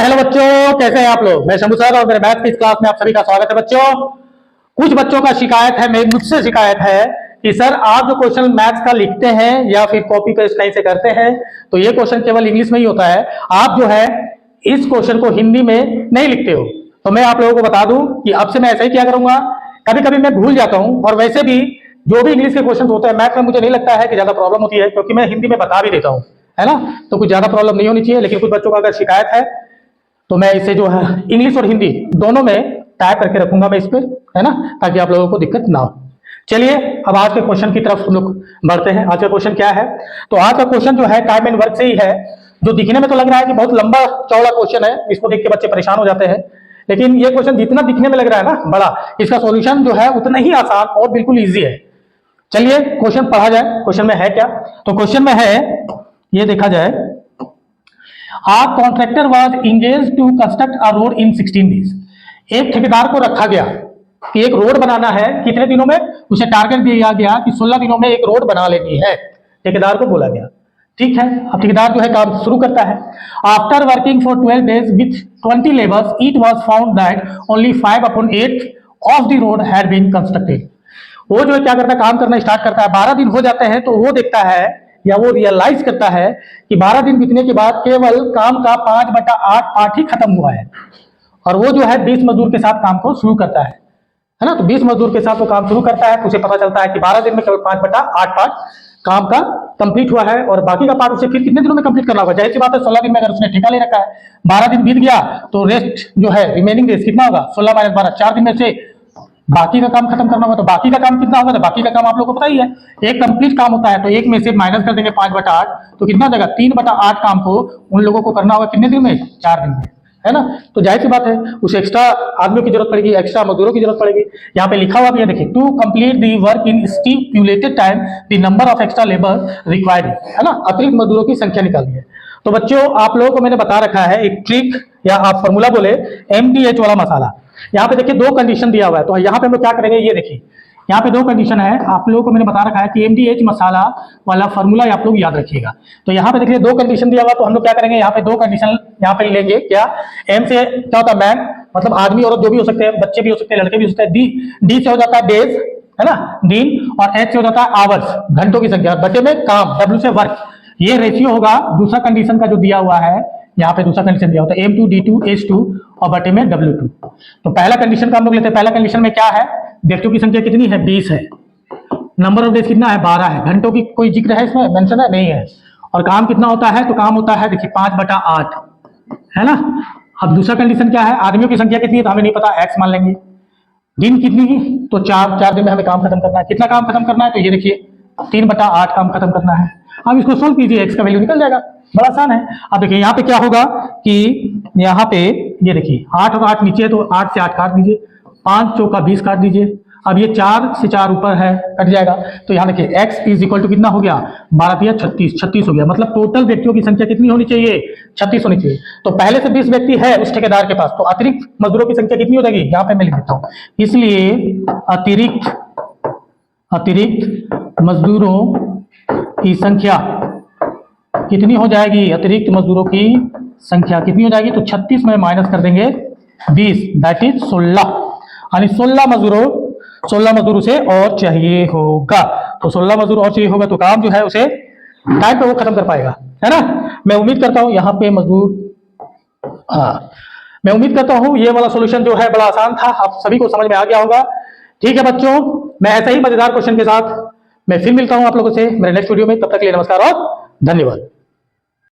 Hello बच्चों, कैसे हैं आप लोग। मैं शंभू सर और मेरे मैथ की क्लास में आप सभी का स्वागत है। बच्चों, कुछ बच्चों का शिकायत है, मुझसे शिकायत है कि सर आप जो क्वेश्चन मैथ्स का लिखते हैं या फिर कॉपी पेस्ट कहीं से करते हैं तो ये क्वेश्चन केवल इंग्लिश में ही होता है, आप जो है इस क्वेश्चन को हिंदी में नहीं लिखते हो। तो मैं आप लोगों को बता दूं कि अब से मैं ऐसा ही क्या करूंगा। कभी कभी मैं भूल जाता हूं और वैसे भी जो भी इंग्लिश के क्वेश्चन होते हैं मैथ में मुझे नहीं लगता है कि ज्यादा प्रॉब्लम होती है, क्योंकि मैं हिंदी में बता भी देता हूं, है ना। तो कुछ ज्यादा प्रॉब्लम नहीं होनी चाहिए। लेकिन कुछ बच्चों का अगर शिकायत है तो मैं इसे जो है इंग्लिश और हिंदी दोनों में टाइप करके रखूंगा मैं इस पे, है ना, ताकि आप लोगों को दिक्कत ना हो। चलिए अब आज के क्वेश्चन की तरफ हम लोग बढ़ते हैं। आज का क्वेश्चन क्या है? तो आज का क्वेश्चन जो है टाइम एंड वर्क से ही है, जो दिखने में तो लग रहा है कि बहुत लंबा चौड़ा क्वेश्चन है, इसको देख के बच्चे परेशान हो जाते हैं। लेकिन ये क्वेश्चन जितना दिखने में लग रहा है ना बड़ा, इसका सॉल्यूशन जो है उतना ही आसान और बिल्कुल ईजी है। चलिए क्वेश्चन पढ़ा जाए। क्वेश्चन में है क्या? तो क्वेश्चन में है, ये देखा जाए, A contractor was engaged to construct a road in 16 days. एक ठेकेदार को रखा गया कि एक रोड बनाना है, कितने दिनों में? उसे टारगेट दिया गया कि 16 दिनों में एक रोड बना लेनी है, ठेकेदार को बोला गया। ठीक है, अब ठेकेदार जो है काम शुरू करता है। After working for 12 days with 20 labours, it was found that only 5/8 of the road had been constructed. वो जो है क्या करता है, काम करना स्टार्ट करता है। 12 दिन हो जाते हैं तो वो देखता है या वो रियलाइज करता है कि 12 दिन बीतने के बाद केवल काम का 5/8 पार्ट ही खत्म हुआ है। और वो जो है 20 मजदूर के साथ काम को शुरू करता है ना। तो 20 मजदूर के साथ वो काम शुरू करता है तो उसे पता चलता है कि 12 दिन में केवल 5/8 पार्ट काम का कंप्लीट हुआ है, और बाकी का पार्ट उसे फिर कितने दिनों में कंप्लीट करना होगा? जाहिर सी बात है 16 दिन में अगर उसने ठेका ले रखा है, 12 दिन बीत गया तो रेस्ट जो है रिमेनिंग रेस्ट कितना होगा? 16 - 12, 4 दिन में से बाकी का काम खत्म करना होगा। तो बाकी का काम कितना होगा? तो बाकी का काम आप लोगों को पता ही है, एक कंप्लीट काम होता है तो एक में से माइनस कर देंगे 5/8, तो कितना हो जाएगा? 3/8 काम को उन लोगों को करना होगा कितने दिन में? 4 दिन में, है ना। तो जाहिर सी बात है उसे एक्स्ट्रा आदमियों की जरूरत पड़ेगी, एक्स्ट्रा मजदूरों की जरूरत पड़ेगी। यहाँ पे लिखा हुआ भी है, देखिए, to complete the work in stipulated time the number of extra labour required, है ना, अतिरिक्त मजदूरों की संख्या निकालनी है। तो बच्चों आप लोगों को मैंने बता रखा है एक ट्रिक, या आप फॉर्मूला बोले MDH वाला मसाला। यहाँ पे देखिए दो कंडीशन दिया हुआ है, तो यहाँ पे हम लोग क्या करेंगे, ये देखिए यहाँ पे दो कंडीशन है। आप लोगों को मैंने बता रखा है कि MDH मसाला वाला फॉर्मूला आप लोग याद रखिएगा। तो यहाँ पे देखिए दो कंडीशन दिया हुआ, तो हम लोग क्या करेंगे, यहाँ पे दो कंडीशन यहाँ पे लेंगे। क्या? M से क्या होता है? मैन, मतलब आदमी औरत जो भी हो सकते हैं, बच्चे भी हो सकते हैं, लड़के भी हो सकते हैं। D से हो जाता है डेज, है ना, दिन, और H से हो जाता है आवर्स, घंटों की संख्या, बटे में काम, W से वर्क। ये रेशियो होगा दूसरा कंडीशन का जो दिया हुआ है, यहाँ पे दूसरा कंडीशन दिया होता है M2 D2 H2 और बटे में W2। तो पहला कंडीशन का हम लोग लेते हैं। पहला कंडीशन में क्या है? व्यक्तियों की संख्या कितनी है? 20 है। नंबर ऑफ डेज कितना है? 12 है। घंटों की कोई जिक्र है इसमें? मेंशन है? नहीं है। और काम कितना होता है? तो काम होता है देखिए 5/8, है ना। अब दूसरा कंडीशन क्या है? आदमियों की संख्या कितनी है? तो हमें नहीं पता, X मान लेंगे। दिन कितनी की? तो 4 दिन में हमें काम खत्म करना है। कितना काम खत्म करना है? तो ये देखिए 3/8 काम खत्म करना है। अब इसको सोल्व कीजिए, X का वैल्यू निकल जाएगा, बड़ा आसान है। अब देखिए यहाँ पे क्या होगा कि यहाँ पे ये देखिए 8 और 8 नीचे है, तो 8 से 8 काट दीजिए, 5 चौका 20 काट दीजिए। अब ये 4 से 4 ऊपर है, कट जाएगा। तो यहाँ देखिए X इज इक्वल टू कितना हो गया? 12 या 36 हो गया। मतलब टोटल व्यक्तियों की संख्या कितनी होनी चाहिए? 36 होनी चाहिए। तो पहले से 20 व्यक्ति है उस ठेकेदार के पास, तो अतिरिक्त मजदूरों की संख्या कितनी हो जाएगी? यहाँ पे मैं लिख देता हूँ। इसलिए अतिरिक्त मजदूरों की संख्या कितनी हो जाएगी? अतिरिक्त मजदूरों की संख्या कितनी हो जाएगी? तो 36 में माइनस कर देंगे 20, दैट इज 16, यानी 16 मजदूर उसे और चाहिए होगा। तो 16 मजदूर और चाहिए होगा तो काम जो है उसे टाइम पे वो खत्म कर पाएगा, है ना। मैं उम्मीद करता हूं यहाँ पे मजदूर, मैं उम्मीद करता हूं ये वाला सॉल्यूशन जो है बड़ा आसान था, आप सभी को समझ में आ गया होगा। ठीक है बच्चों, मैं ऐसे ही मजेदार क्वेश्चन के साथ मैं फिर मिलता हूं आप लोगों से मेरे नेक्स्ट वीडियो में। तब तक के लिए नमस्कार और धन्यवाद।